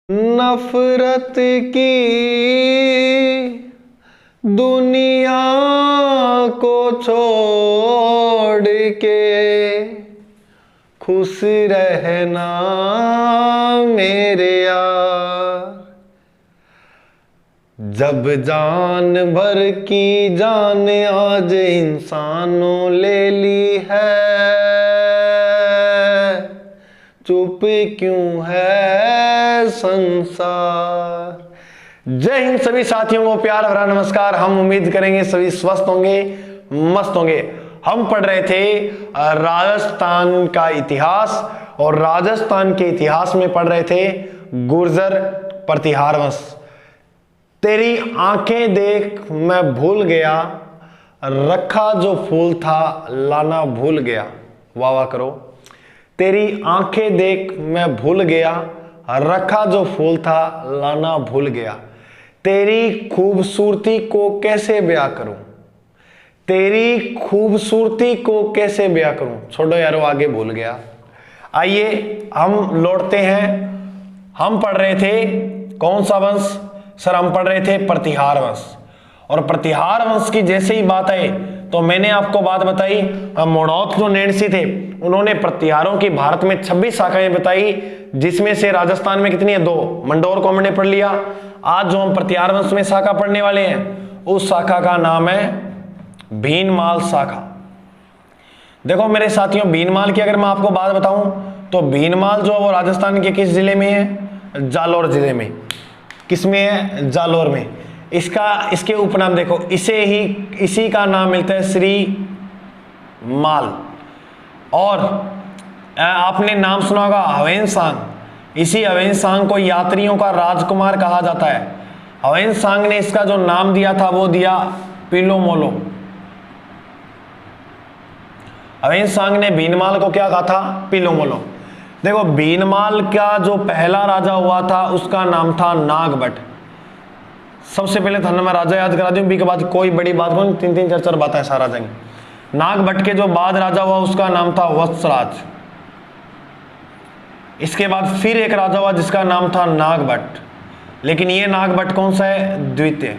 नफरत की दुनिया को छोड़ के खुश रहना मेरे यार। जब जान भर की जान आज इंसानों ले ली है, चुप क्यों है संसार। जय हिंद सभी साथियों को प्यार भरा नमस्कार। हम उम्मीद करेंगे सभी स्वस्थ होंगे, मस्त होंगे। हम पढ़ रहे थे राजस्थान का इतिहास और राजस्थान के इतिहास में पढ़ रहे थे गुर्जर प्रतिहार वंश। तेरी आंखें देख मैं भूल गया, रखा जो फूल था लाना भूल गया। वाह वाह करो। तेरी आंखें देख मैं भूल गया, रखा जो फूल था लाना भूल गया। तेरी खूबसूरती को कैसे बयां करूं, तेरी खूबसूरती को कैसे बयां करूं। छोड़ो यारो, आगे भूल गया। आइए हम लौटते हैं। हम पढ़ रहे थे कौन सा वंश सर? हम पढ़ रहे थे प्रतिहार वंश। और प्रतिहार वंश की जैसे ही बात आई तो मैंने आपको बात बताई, मोड़ौत जो नेणसी थे उन्होंने प्रतिहारों की भारत में 26 शाखाएं बताई, जिसमें से राजस्थान में कितनी है? 2। मंडोर को हमने पढ़ लिया। आज जो हम प्रतिहार वंश में शाखा पढ़ने वाले हैं उस शाखा का नाम है भीनमाल शाखा। देखो मेरे साथियों, भीनमाल की अगर मैं आपको बात बताऊं तो भीनमाल जो है वो राजस्थान के किस जिले में है? जालोर जिले में। किसमें है? जालोर में। इसके उपनाम देखो, इसी का नाम मिलता है श्री माल। और आपने नाम सुना होगा हवेनसांग। इसी हवेनसांग को यात्रियों का राजकुमार कहा जाता है। हवेनसांग ने इसका जो नाम दिया था वो दिया पिलोमोलो। हवेनसांग ने भीनमाल को क्या कहा था? पिलोमोलो। देखो भीनमाल का जो पहला राजा हुआ था उसका नाम था नागभट्ट। सबसे पहले था मैं राजा याद करा दूं, बी के बाद कोई बड़ी बात नहीं, 3-3 4-4 बातें सारा जाएंगे। नागभट्ट के जो बाद राजा हुआ उसका नाम था वत्सराज। इसके बाद फिर एक राजा हुआ जिसका नाम था नागभट्ट, लेकिन ये नागभट्ट कौन सा है? द्वितीय।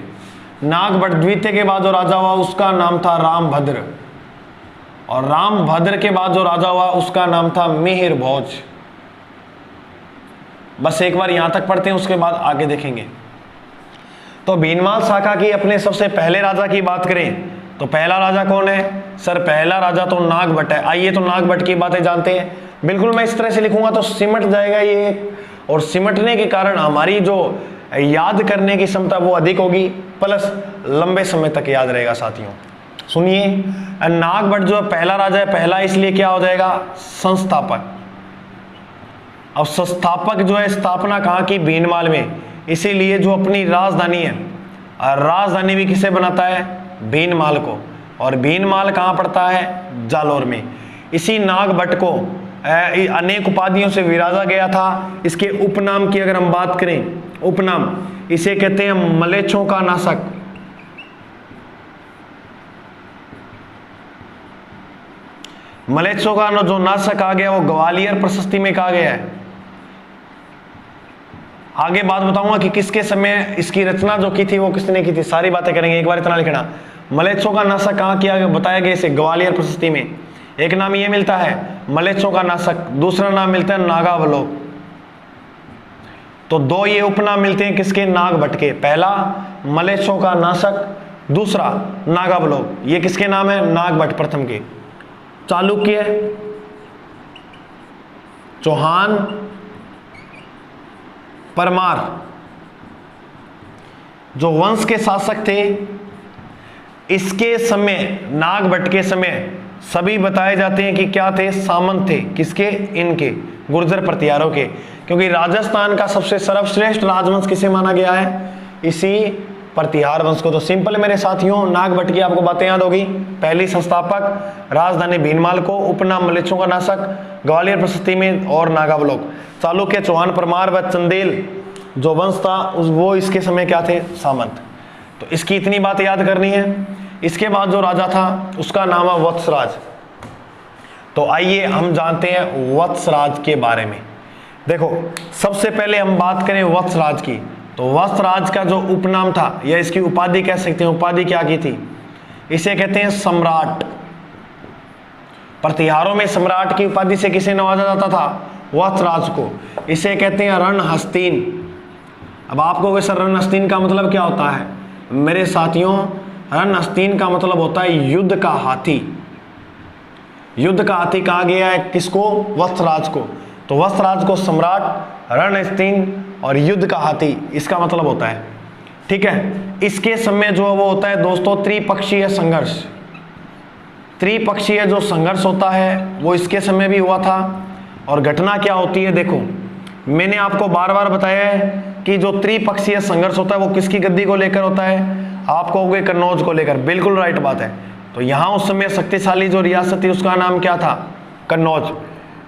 नागभट्ट द्वितीय के बाद जो राजा हुआ उसका नाम था रामभद्र। और रामभद्र के बाद जो राजा हुआ उसका नाम था मिहिर भोज। बस एक बार यहां तक पढ़ते हैं, उसके बाद आगे देखेंगे। तो भीनमाल शाखा की अपने सबसे पहले राजा की बात करें तो पहला राजा कौन है सर? पहला राजा तो नागभट्ट है। आइए तो नागभट्ट की बातें जानते हैं। बिल्कुल मैं इस तरह से लिखूंगा तो सिमट जाएगा ये, और सिमटने के कारण हमारी जो याद करने की क्षमता वो अधिक होगी, प्लस लंबे समय तक याद रहेगा। साथियों सुनिए, नागभट्ट जो पहला राजा है, पहला इसलिए क्या हो जाएगा? संस्थापक। अब संस्थापक जो है स्थापना कहाँ की? भीनमाल में। इसीलिए जो अपनी राजधानी है, राजधानी भी किसे बनाता है? भीनमाल को। और भीनमाल कहाँ पड़ता है? जालोर में। इसी नागभट्ट को अनेक उपाधियों से विराजा गया था। इसके उपनाम की अगर हम बात करें, उपनाम इसे कहते हैं मलेच्छों का नाशक। मलेच्छों का जो नाशक कहा गया वो ग्वालियर प्रशस्ति में कहा गया है। आगे बात बताऊंगा कि किसके समय इसकी रचना जो की थी वो किसने की थी, सारी बातें करेंगे। एक बार इतना लिखना, मलेच्छों का नाशक कहाँ किया गया? बताया गया इसे ग्वालियर प्रशस्ति में। एक नाम ये मिलता है मलेच्छों का नाशक, दूसरा नाम मिलता है नागावलोक। तो 2 ये उपनाम मिलते हैं किसके? नागभट्ट के। पहला मलेच्छों का नाशक, दूसरा नागावलोक। ये किसके नाम है? नागभट्ट प्रथम के। चालुक्य, चौहान, परमार जो वंश के शासक थे, इसके समय नागभट्ट के समय सभी बताए जाते हैं कि क्या थे? सामंत थे। किसके? इनके, गुर्जर प्रतिहारों के। क्योंकि राजस्थान का सबसे सर्वश्रेष्ठ राजवंश किसे माना गया है? इसी प्रतिहार वंश को। तो सिंपल मेरे साथियों, नागभट्ट की आपको बातें याद होगी। पहली संस्थापक, राजधानी भीनमाल को, उपनाम मलेच्छों का नाशक, ग्वालियर प्रशस्ति में, और नागावलोक। चालुक्य, चौहान, परमार व चंदेल जो वंश था वो इसके समय क्या थे? सामंत। तो इसकी इतनी बात याद करनी है। इसके बाद जो राजा था उसका नाम है वत्सराज। तो आइए हम जानते हैं वत्सराज के बारे में। देखो सबसे पहले हम बात करें वत्सराज की, तो वत्सराज का जो उपनाम था या इसकी उपाधि कह सकते हैं, उपाधि क्या की थी, इसे कहते हैं सम्राट। प्रतिहारों में सम्राट की उपाधि से किसे नवाजा जाता था, वत्सराज को। इसे कहते हैं रणहस्तीन। अब आपको कहोगे सर रणहस्तीन का मतलब क्या होता है, मेरे साथियों रणहस्तीन का मतलब होता है युद्ध का हाथी। युद्ध का हाथी कहा गया है किसको, वत्सराज को। तो वत्सराज को सम्राट, रणहस्तीन और युद्ध का हाथी, इसका मतलब होता है। ठीक है, इसके समय जो वो होता है दोस्तों त्रिपक्षीय संघर्ष। त्रिपक्षीय जो संघर्ष होता है वो इसके समय भी हुआ था। और घटना क्या होती है, देखो मैंने आपको बार बार बताया है कि जो त्रिपक्षीय संघर्ष होता है वो किसकी गद्दी को लेकर होता है, आप कहोगे कन्नौज को लेकर, बिल्कुल राइट बात है। तो यहां उस समय शक्तिशाली जो रियासत थी उसका नाम क्या था, कन्नौज।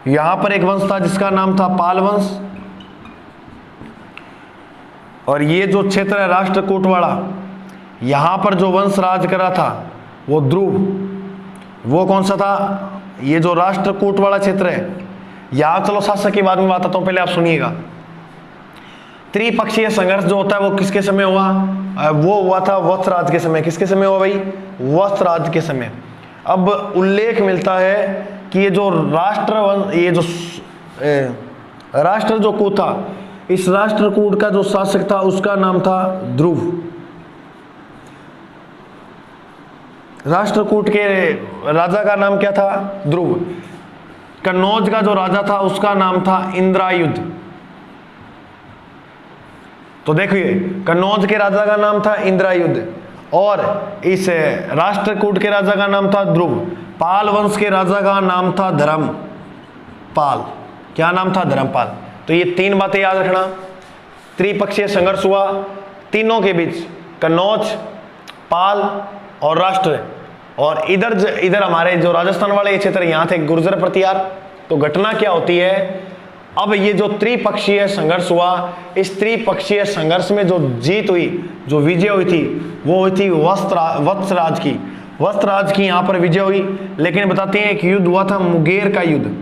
यहां पर एक वंश था जिसका नाम था पाल वंश, और ये जो क्षेत्र है राष्ट्रकूटवाड़ा, यहां पर जो वंश राज करा था वो ध्रुव। वो कौन सा था, ये जो राष्ट्रकूटवाड़ा क्षेत्र है। यहां चलो शासक की बाद में बताता हूं, पहले आप सुनिएगा। त्रिपक्षीय संघर्ष जो होता है वो किसके समय हुआ, वो हुआ था वत्सराज के समय। किसके समय हुआ भाई, वत्सराज के समय। अब उल्लेख मिलता है कि ये जो राष्ट्र जो कूट था, इस राष्ट्रकूट का जो शासक था उसका नाम था ध्रुव। राष्ट्रकूट के राजा का नाम क्या था, ध्रुव। कन्नौज का जो राजा था उसका नाम था इंद्रायुध। तो देखिए कन्नौज के राजा का नाम था इंद्रायुध और इस राष्ट्रकूट के राजा का नाम था ध्रुव। पाल वंश के राजा का नाम था धर्मपाल। क्या नाम था, धर्मपाल। तो ये तीन बातें याद रखना। त्रिपक्षीय संघर्ष हुआ तीनों के बीच, कन्नौज, पाल और राष्ट्र। और इधर हमारे जो राजस्थान वाले क्षेत्र यहाँ थे गुर्जर प्रतिहार। तो घटना क्या होती है, अब ये जो त्रिपक्षीय संघर्ष हुआ, इस त्रिपक्षीय संघर्ष में जो जीत हुई, जो विजय हुई थी, वो हुई थी वत्सराज की। वत्सराज की यहाँ पर विजय हुई। लेकिन बताते हैं एक युद्ध हुआ था, मुंगेर का युद्ध।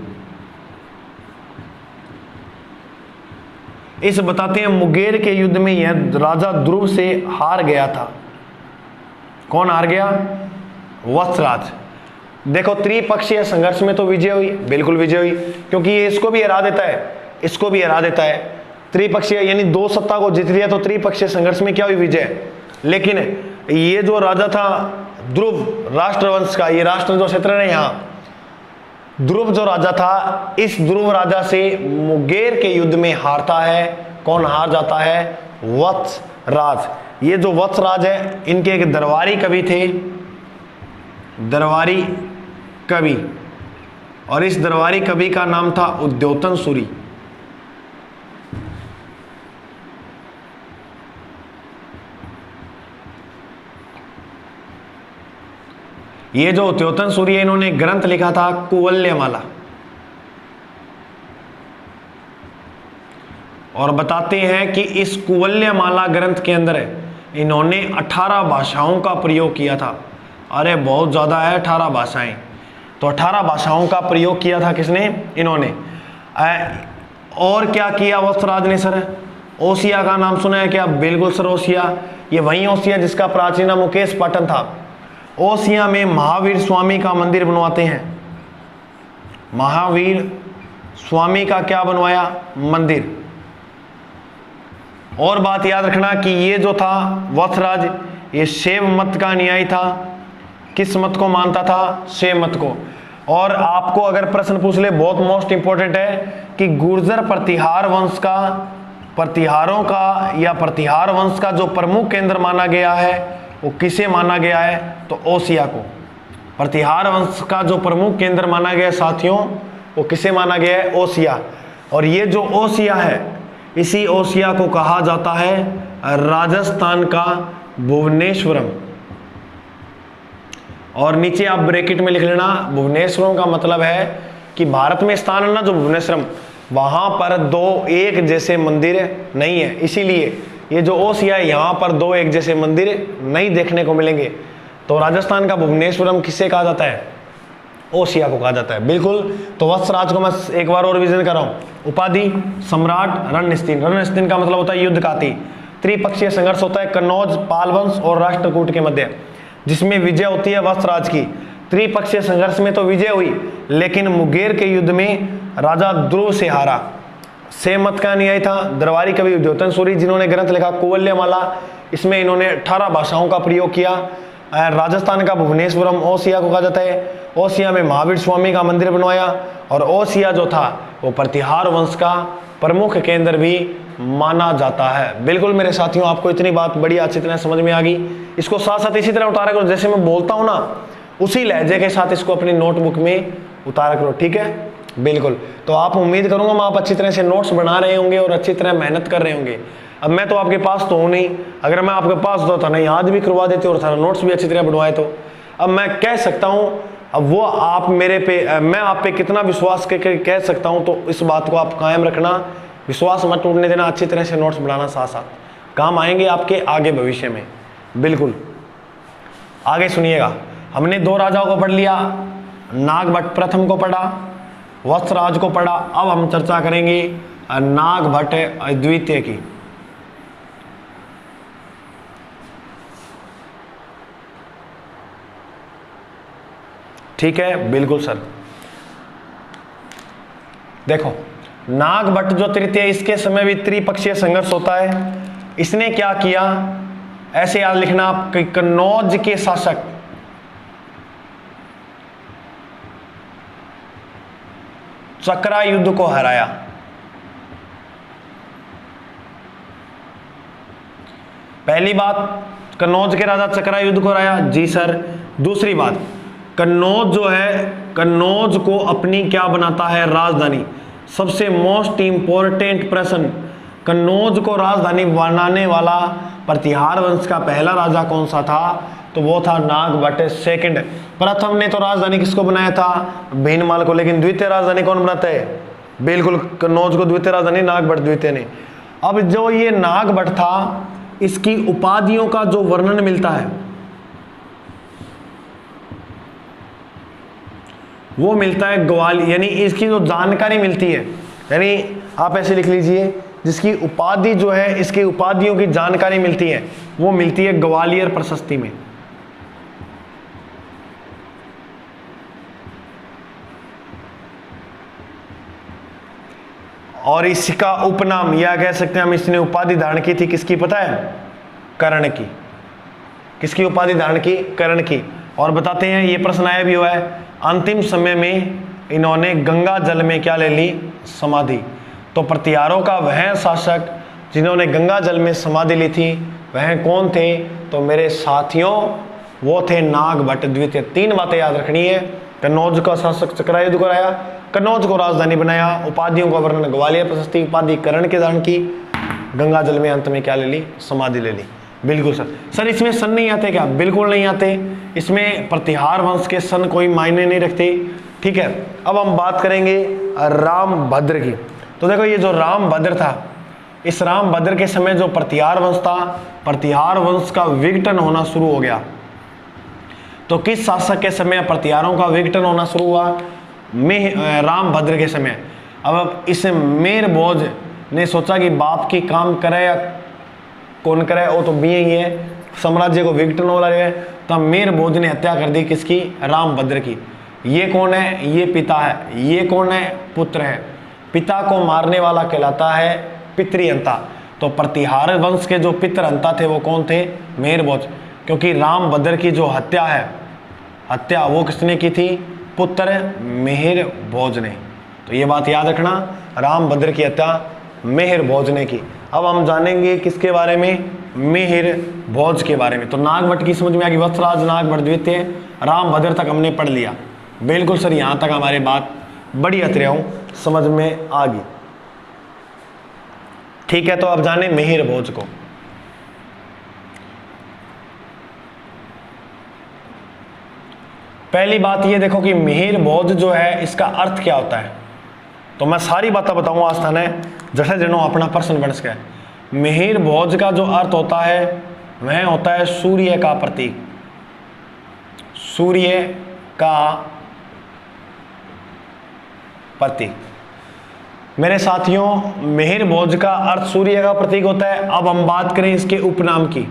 इस बताते हैं मुंगेर के युद्ध में यह राजा ध्रुव से हार गया था। कौन हार गया, वत्सराज। देखो त्रिपक्षीय संघर्ष में तो विजय हुई, बिल्कुल विजय हुई, क्योंकि ये इसको भी हरा देता है, इसको भी हरा देता है। त्रिपक्षीय यानी दो सत्ता को जीत लिया, तो त्रिपक्षीय संघर्ष में क्या हुई, विजय। लेकिन ये जो राजा था ध्रुव राष्ट्रवंश का, ये राष्ट्र जो क्षेत्र है यहाँ, ध्रुव जो राजा था, इस ध्रुव राजा से मुंगेर के युद्ध में हारता है। कौन हार जाता है, वत्सराज। ये जो वत्सराज है, इनके एक दरबारी कवि थे, दरबारी कवि, और इस दरबारी कवि का नाम था उद्योतन सूरी। ये जो उद्योतन सूरी है, इन्होंने ग्रंथ लिखा था कुवल्यमाला। और बताते हैं कि इस कुवल्यमाला ग्रंथ के अंदर इन्होंने 18 भाषाओं का प्रयोग किया था। अरे बहुत ज़्यादा है 18 भाषाएं। तो 18 भाषाओं का प्रयोग किया था किसने, इन्होंने। और क्या किया वत्सराज ने सर, ओसिया का नाम सुना है क्या, बिल्कुल सर ओसिया। ये वही ओसिया जिसका प्राचीन नाम मुकेश पाटन था। ओसिया में महावीर स्वामी का मंदिर बनवाते हैं। महावीर स्वामी का क्या बनवाया, मंदिर। और बात याद रखना कि ये जो था वत्सराज, ये शैव मत का अनुयायी था। किस मत को मानता था, शैव मत को। और आपको अगर प्रश्न पूछ ले, बहुत मोस्ट इंपॉर्टेंट है कि गुर्जर प्रतिहार वंश का, प्रतिहारों का या प्रतिहार वंश का जो प्रमुख केंद्र माना गया है वो किसे माना गया है, तो ओसिया को। प्रतिहार वंश का जो प्रमुख केंद्र माना गया साथियों, वो किसे माना गया है, ओसिया। और ये जो ओसिया है, इसी ओसिया को कहा जाता है राजस्थान का भुवनेश्वरम। और नीचे आप ब्रैकेट में लिख लेना, भुवनेश्वरम का मतलब है कि भारत में स्थान है ना जो भुवनेश्वरम, वहां पर दो एक जैसे मंदिर नहीं है। इसीलिए ये जो ओसिया है, यहाँ पर दो एक जैसे मंदिर नहीं देखने को मिलेंगे। तो राजस्थान का भुवनेश्वरम किसे कहा जाता है, ओसिया को कहा जाता है। बिल्कुल, तो वत्सराज को मैं एक बार और रिवीजन कर रहा हूँ। उपाधि सम्राट रणनीतिन, रणनीतिन का मतलब होता है युद्ध काती। त्रिपक्षीय संघर्ष होता है कन्नौज, पाल वंश और राष्ट्रकूट के मध्य, जिसमें विजय होती है वत्सराज की। त्रिपक्षीय संघर्ष में तो विजय हुई, लेकिन मुंगेर के युद्ध में राजा ध्रुव से हारा। सेमत का अनुयायी था दरबारी कवि द्योतन सूरी, जिन्होंने ग्रंथ लिखा कुवल्यमाला। इसमें इन्होंने 18 भाषाओं का प्रयोग किया। राजस्थान का भुवनेश्वरम ओसिया को कहा जाता है। ओसिया में महावीर स्वामी का मंदिर बनवाया, और ओसिया जो था वो प्रतिहार वंश का प्रमुख केंद्र भी माना जाता है। बिल्कुल मेरे साथियों, आपको इतनी बात बड़ी अच्छी तरह समझ में आ गई। इसको साथ साथ इसी तरह उतारा करो, जैसे मैं बोलता हूँ ना, उसी लहजे के साथ इसको अपनी नोटबुक में उतारा करो, ठीक है। बिल्कुल, तो आप उम्मीद करूंगा आप अच्छी तरह से नोट्स बना रहे होंगे और अच्छी तरह मेहनत कर रहे होंगे। अब मैं तो आपके पास तो हूँ नहीं, अगर मैं आपके पास होता नहीं आज भी करवा देते और सारा नोट्स भी अच्छी तरह बनवाए। तो अब मैं कह सकता हूँ, अब वो आप मेरे पे, मैं आप पे कितना विश्वास करके कह सकता हूँ, तो इस बात को आप कायम रखना, विश्वास मत टूटने देना, अच्छी तरह से नोट्स बनाना, साथ साथ काम आएंगे आपके आगे भविष्य में। बिल्कुल, आगे सुनिएगा। हमने 2 राजाओं को पढ़ लिया, नागभट्ट प्रथम को पढ़ा, वत्सराज को पढ़ा। अब हम चर्चा करेंगे नागभट्ट द्वितीय की। ठीक है, बिल्कुल सर। देखो, नागभट्ट जो तृतीय, इसके समय भी त्रिपक्षीय संघर्ष होता है। इसने क्या किया, ऐसे याद लिखना आप, कन्नौज के शासक चक्रा युद्ध को हराया। पहली बात, कन्नौज के राजा चक्रा युद्ध को हराया, जी सर। दूसरी बात, कन्नौज जो है, कन्नौज को अपनी क्या बनाता है, राजधानी। सबसे मोस्ट इंपोर्टेंट प्रश्न, कन्नौज को राजधानी बनाने वाला प्रतिहार वंश का पहला राजा कौन सा था, तो वो था नागभट्ट सेकंड। प्रथम ने तो राजधानी किसको बनाया था, भीनमाल को, लेकिन द्वितीय राजधानी कौन बनाता है, बिल्कुल कन्नौज को द्वितीय राजधानी नागभट्ट द्वितीय ने। अब जो ये नागभट्ट था, इसकी उपाधियों का जो वर्णन मिलता है वो मिलता है ग्वालियर, यानी इसकी जो जानकारी मिलती है, यानी आप ऐसे लिख लीजिए, जिसकी उपाधि जो है, इसकी उपाधियों की जानकारी मिलती है, वो मिलती है ग्वालियर प्रशस्ति में। और इसका उपनाम, या कह सकते हैं हम, इसने उपाधि धारण की थी किसकी पता है, कर्ण की। किसकी उपाधि धारण की, कर्ण की। और बताते हैं, ये प्रश्न आया भी हुआ है, अंतिम समय में इन्होंने गंगा जल में क्या ले ली, समाधि। तो प्रतिहारों का वह शासक जिन्होंने गंगा जल में समाधि ली थी, वह कौन थे, तो मेरे साथियों वो थे नागभट्ट द्वितीय। 3 बातें याद रखनी है, कन्नौज का शासक चक्रा युद्ध कराया, कन्नौज को राजधानी बनाया, उपाधियों का वर्णन ग्वालियर प्रशस्ति उपाधि कर्ण के धारण की, गंगा जल में अंत में क्या ले ली, समाधि ले ली। बिल्कुल सर। सर इसमें सन नहीं आते क्या, बिल्कुल नहीं आते, इसमें प्रतिहार वंश के सन कोई मायने नहीं रखते। ठीक है, अब हम बात करेंगे रामभद्र की। तो देखो, ये जो रामभद्र था, इस रामभद्र के समय जो प्रतिहार वंश था, प्रतिहार वंश का विघटन होना शुरू हो गया। तो किस शासक के समय प्रतिहारों का विघटन होना शुरू हुआ, रामभद्र के समय। अब इस मेर भोज ने सोचा कि बाप की काम करे या कौन करे, वो तो भी ही है, साम्राज्य को विघटन हो रहा है। तब मेर भोज ने हत्या कर दी किसकी, रामभद्र की। ये कौन है, ये पिता है, ये कौन है, पुत्र है। पिता को मारने वाला कहलाता है पितृहंता। तो प्रतिहार वंश के जो पितृहंता थे वो कौन थे, मेर भोज। क्योंकि रामभद्र की जो हत्या है, हत्या वो किसने की थी, पुत्र मेहर भोज ने। तो ये बात याद रखना, रामभद्र की हत्या मेहर भोज ने की। अब हम जानेंगे किसके बारे में, मेहर भोज के बारे में। तो नागभट्ट की समझ में आ गई, वत्सराज नागभट्ट द्वितीय, रामभद्र तक हमने पढ़ लिया। बिल्कुल सर, यहाँ तक हमारी बात बड़ी अतरे हूँ समझ में आ गई। ठीक है, तो अब जाने मेहर भोज को। पहली बात ये देखो कि मेहर भोज जो है, इसका अर्थ क्या होता है। तो मैं सारी बातें बताऊंगा आस्थान है, जैसे जनो अपना प्रश्न बन सके। मेहर भोज का जो अर्थ होता है वह होता है सूर्य का प्रतीक, सूर्य का प्रतीक। मेरे साथियों, मिहिर भोज का अर्थ सूर्य का प्रतीक होता है। अब हम बात करें इसके उपनाम की।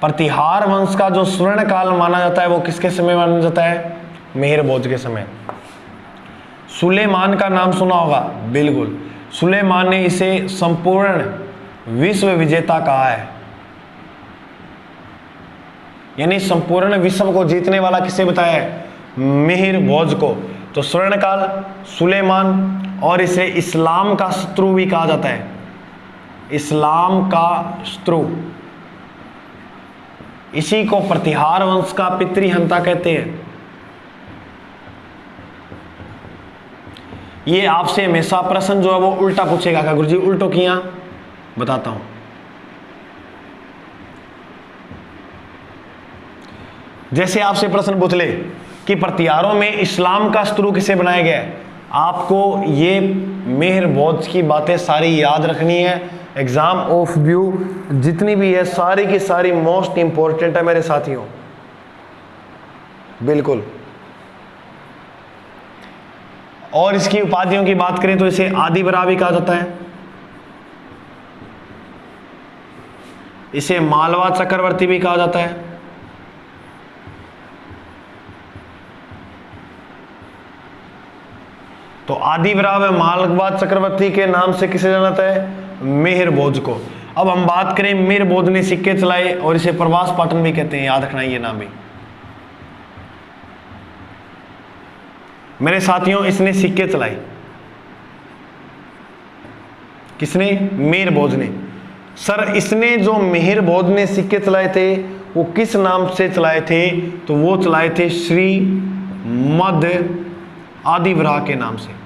प्रतिहार वंश का जो स्वर्ण काल माना जाता है वो किसके समय माना जाता है? मिहिर भोज के समय। सुलेमान का नाम सुना होगा, बिल्कुल। सुलेमान ने इसे संपूर्ण विश्व विजेता कहा है, यानी संपूर्ण विश्व को जीतने वाला किसे बताया है? मिहिर भोज को। तो स्वर्ण काल, सुलेमान, और इसे इस्लाम का शत्रु भी कहा जाता है। इस्लाम का शत्रु, इसी को प्रतिहार वंश का पितृहंता कहते हैं। ये आपसे हमेशा प्रश्न जो है वो उल्टा पूछेगा। क्या गुरुजी उल्टो किया? बताता हूं। जैसे आपसे प्रश्न पूछ ले कि प्रतिहारों में इस्लाम का शत्रु किसे बनाया गया है, आपको ये मिहिर भोज की बातें सारी याद रखनी है। एग्जाम ऑफ व्यू जितनी भी है सारी की सारी मोस्ट इंपॉर्टेंट है मेरे साथियों, बिल्कुल। और इसकी उपाधियों की बात करें तो इसे आदि बरा भी कहा जाता है, इसे मालवा चक्रवर्ती भी कहा जाता है, तो आदि बरा व मालवा चक्रवर्ती के नाम से किसे जाना जाता है? मिहिर भोज को। अब हम बात करें, मिहिर भोज ने सिक्के चलाए और इसे प्रवास पाटन भी कहते हैं, याद रखना ये नाम भी। मेरे साथियों, इसने सिक्के चलाए, किसने? मिहिर भोज ने। सर, इसने जो मिहिर भोज ने सिक्के चलाए थे वो किस नाम से चलाए थे? तो वो चलाए थे श्री मद आदि बरा के नाम से।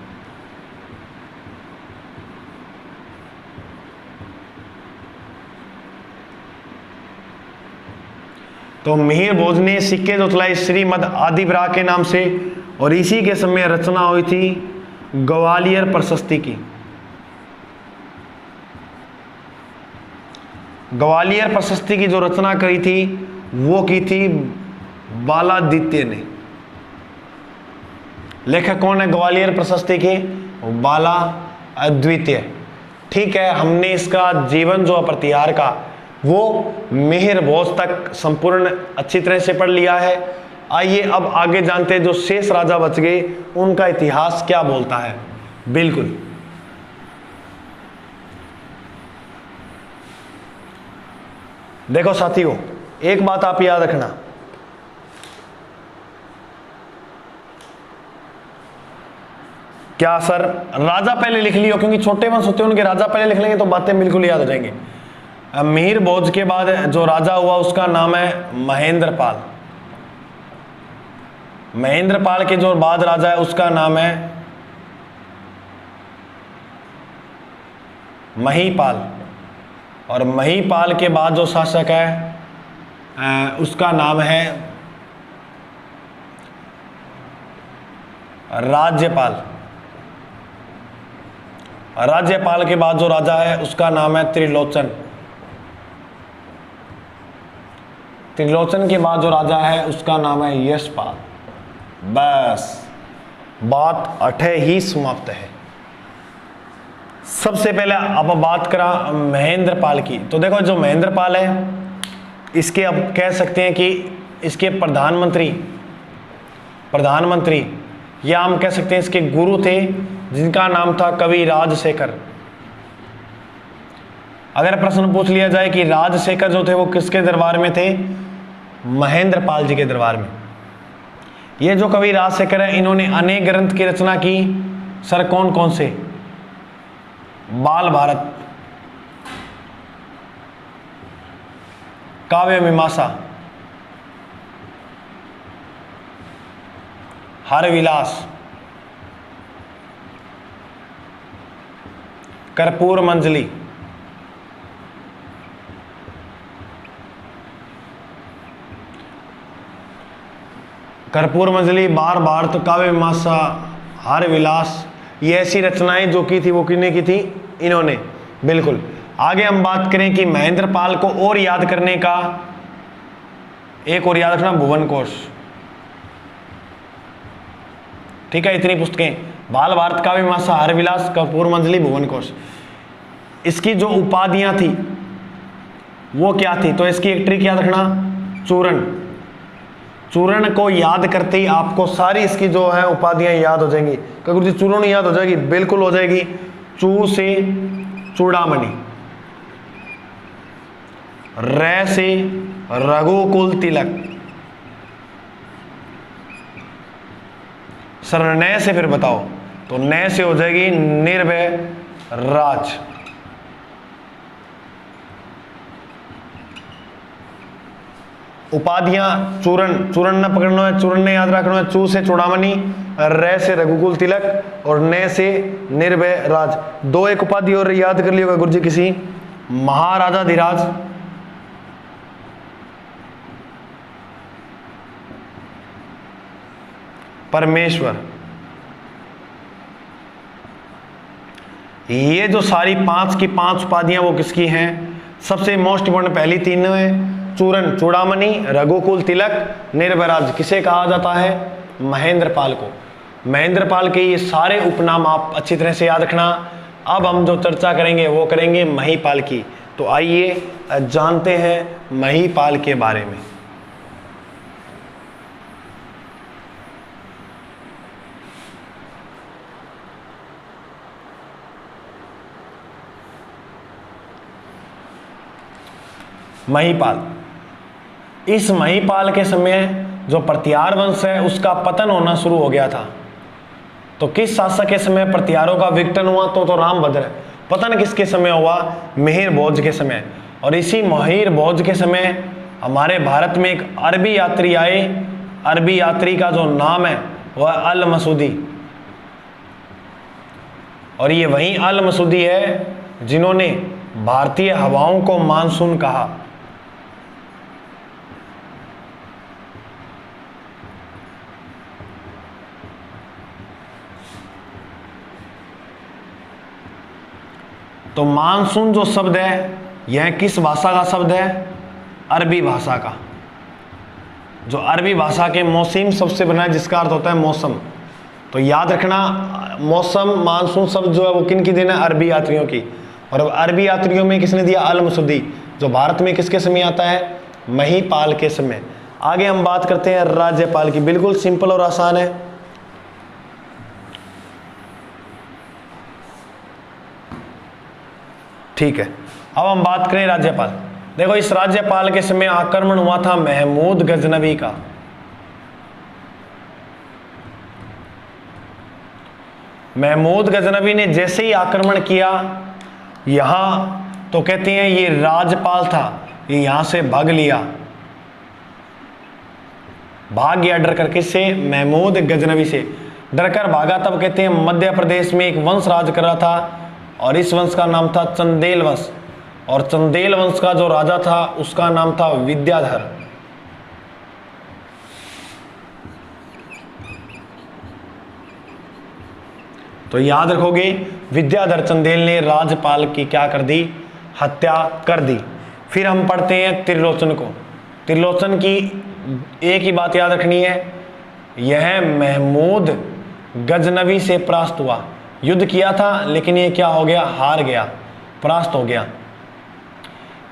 तो मिहिर भोज ने सिक्के जो चलाए श्रीमद आदि बरा के नाम से, और इसी के समय रचना हुई थी ग्वालियर प्रशस्ति की। ग्वालियर प्रशस्ति की जो रचना करी थी वो की थी बालादित्य ने। लेखक कौन है ग्वालियर प्रशस्ति के? बाला अद्वितीय। ठीक है, हमने इसका जीवन जो प्रतिहार का वो मिहिर भोज तक संपूर्ण अच्छी तरह से पढ़ लिया है। आइए अब आगे जानते हैं जो शेष राजा बच गए उनका इतिहास क्या बोलता है। बिल्कुल, देखो साथियों, एक बात आप याद रखना, क्या सर राजा पहले लिख लियो? क्योंकि छोटे वंश होते हैं उनके राजा पहले लिख लेंगे तो बातें बिल्कुल याद आ जाएंगे। मिहिर भोज के बाद जो राजा हुआ उसका नाम है महेंद्रपाल। महेंद्रपाल के जो बाद राजा है उसका नाम है महीपाल, और महीपाल के बाद जो शासक है उसका नाम है राज्यपाल। राज्यपाल के बाद जो राजा है उसका नाम है त्रिलोचन। त्रिलोचन के बाद जो राजा है उसका नाम है यशपाल। बस बात अठे ही समाप्त है। सबसे पहले अब बात करा महेंद्रपाल की। तो देखो जो महेंद्रपाल है इसके अब कह सकते हैं कि इसके प्रधानमंत्री या हम कह सकते हैं इसके गुरु थे जिनका नाम था कवि राजशेखर। अगर प्रश्न पूछ लिया जाए कि राजशेखर जो थे वो किसके दरबार में थे? महेंद्रपाल जी के दरबार में। ये जो कवि राजशेखर है इन्होंने अनेक ग्रंथ की रचना की। सर कौन कौन से? बाल भारत, काव्य मीमांसा, हर विलास, कर्पूर मंजली, कर्पूर मंजली, बार भारत, काव्य मीमांसा, हर विलास, ये ऐसी रचनाएं जो की थी वो किसने की थी? इन्होंने। बिल्कुल। आगे हम बात करें कि महेंद्रपाल को और याद करने का एक और याद रखना, भुवन कोश। ठीक है, इतनी पुस्तकें। बाल भारत काव्य मीमांसा, हरविलास, कपूर मंजरी, भुवन कोश। इसकी जो उपाधियां थी वो क्या थी, तो इसकी एक ट्रिक याद रखना, चूरण। चूरण को याद करते ही आपको सारी इसकी जो है उपाधियां याद हो जाएंगी। गुरु जी चूरण याद हो जाएगी, बिल्कुल हो जाएगी। चू से चूड़ामणि, रै से रघुकुल तिलक, सर नय से फिर बताओ, तो नय से हो जाएगी निर्भय राज। उपाधियां चूरण, चूरण न पकड़ना है, चूरण ने याद रखना है। चू से चूड़ामणि, रे से रघुकुल तिलक और ने से निर्भय राज। दो एक उपाधि और याद कर लियोगा गुरुजी किसी, महाराजाधिराज, परमेश्वर। ये जो सारी पांच की पांच उपाधियां वो किसकी हैं, सबसे मोस्ट इंपोर्टेंट पहली तीन है, चूरण, चूड़ामणि, रघुकुल तिलक, निर्भयराज। किसे कहा जाता है, महेंद्रपाल को। महेंद्रपाल के ये सारे उपनाम आप अच्छी तरह से याद रखना। अब हम जो चर्चा करेंगे वो करेंगे महीपाल की। तो आइए जानते हैं महीपाल के बारे में। महीपाल, इस महीपाल के समय जो प्रतिहार वंश है उसका पतन होना शुरू हो गया था। तो किस शासक के समय प्रतिहारों का विघटन हुआ, तो रामभद्र। पतन किसके समय हुआ, मिहिर भोज के समय। और इसी मिहिर भोज के समय हमारे भारत में एक अरबी यात्री आए। अरबी यात्री का जो नाम है वह अल मसूदी, और ये वही अल मसूदी है जिन्होंने भारतीय हवाओं को मानसून कहा। तो मानसून जो शब्द है यह किस भाषा का शब्द है, अरबी भाषा का। जो अरबी भाषा के मौसम शब्द से बना है जिसका अर्थ होता है मौसम। तो याद रखना, मौसम मानसून शब्द जो है वो किन की देना है, अरबी यात्रियों की। और अब अरबी यात्रियों में किसने दिया, अल मसूदी, जो भारत में किसके समय आता है, महीपाल के समय। आगे हम बात करते हैं राज्यपाल की। बिल्कुल सिंपल और आसान है। ठीक है, अब हम बात करें राज्यपाल। देखो, इस राज्यपाल के समय आक्रमण हुआ था महमूद गजनवी का। महमूद गजनवी ने जैसे ही आक्रमण किया यहां, तो कहते हैं ये राजपाल था, ये यहां से भाग लिया, भाग गया डर कर। किससे, महमूद गजनवी से डरकर भागा। तब कहते हैं मध्य प्रदेश में एक वंश राज कर रहा था और इस वंश का नाम था चंदेल वंश। और चंदेल वंश का जो राजा था उसका नाम था विद्याधर। तो याद रखोगे, विद्याधर चंदेल ने राजपाल की क्या कर दी, हत्या कर दी। फिर हम पढ़ते हैं त्रिलोचन को। त्रिलोचन की एक ही बात याद रखनी है, यह महमूद गजनवी से परास्त हुआ। युद्ध किया था लेकिन ये क्या हो गया, हार गया, परास्त हो गया।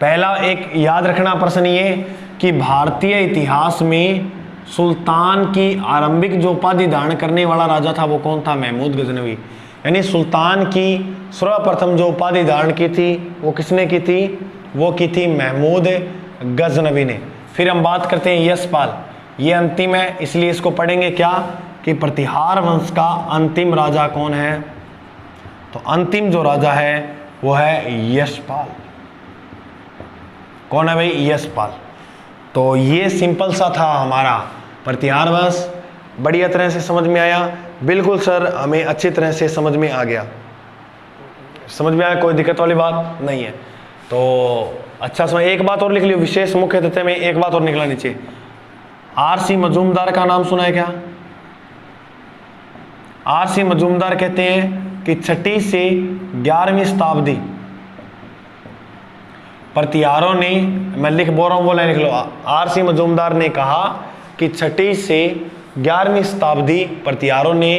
पहला एक याद रखना प्रश्न ये कि भारतीय इतिहास में सुल्तान की आरंभिक जो उपाधि धारण करने वाला राजा था वो कौन था, महमूद गजनवी। यानी सुल्तान की सर्वप्रथम जो उपाधि धारण की थी वो किसने की थी, वो की थी महमूद गजनवी ने। फिर हम बात करते हैं यशपाल। ये अंतिम है इसलिए इसको पढ़ेंगे क्या, कि प्रतिहार वंश का अंतिम राजा कौन है। तो अंतिम जो राजा है वो है यशपाल। कौन है भाई, यशपाल। तो ये सिंपल सा था हमारा प्रतिहार वंश। बढ़िया तरह से समझ में आया, बिल्कुल सर हमें अच्छी तरह से समझ में आ गया। समझ में आया, कोई दिक्कत वाली बात नहीं है। तो अच्छा समझ। एक बात और लिख लियो, विशेष मुख्य तथ्य में एक बात और निकला नीचे। आरसी मजूमदार का नाम सुना है क्या। आरसी मजूमदार कहते हैं कि 6वीं से 11वीं शताब्दी प्रतिहारों ने, मैं लिख बोल रहा हूं, वो लाइन लिख लो। आरसी मजूमदार ने कहा कि 6वीं से 11वीं शताब्दी प्रतिहारों ने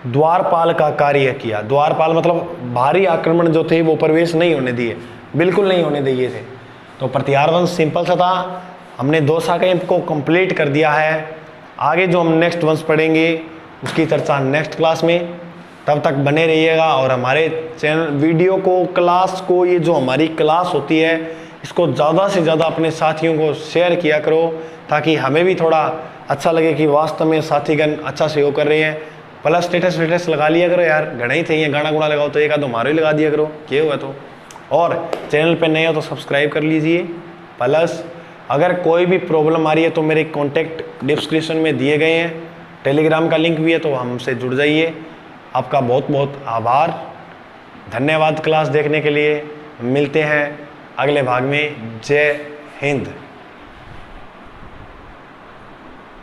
द्वारपाल का कार्य किया। द्वारपाल मतलब भारी आक्रमण जो थे वो प्रवेश नहीं होने दिए, बिल्कुल नहीं होने दिए थे। तो प्रतिहार वंश सिंपल सा था, हमने 2 शाखाएं को कंप्लीट कर दिया है। आगे जो हम नेक्स्ट वंश पढ़ेंगे उसकी चर्चा नेक्स्ट क्लास में, तब तक बने रहिएगा। और हमारे चैनल वीडियो को, क्लास को, ये जो हमारी क्लास होती है इसको ज़्यादा से ज़्यादा अपने साथियों को शेयर किया करो, ताकि हमें भी थोड़ा अच्छा लगे कि वास्तव में साथीगण अच्छा सहयोग कर रहे हैं। प्लस स्टेटस लगा लिया करो यार, घना ही थे ये गाना गुना लगाओ तो एक आधो मारो ही लगा दिया करो, क्या हुआ तो। और चैनल पे नए हो तो सब्सक्राइब कर लीजिए। प्लस अगर कोई भी प्रॉब्लम आ रही है तो मेरे कॉन्टैक्ट डिस्क्रिप्शन में दिए गए हैं, टेलीग्राम का लिंक भी है, तो हमसे जुड़ जाइए। आपका बहुत बहुत आभार, धन्यवाद क्लास देखने के लिए। मिलते हैं अगले भाग में। जय हिंद।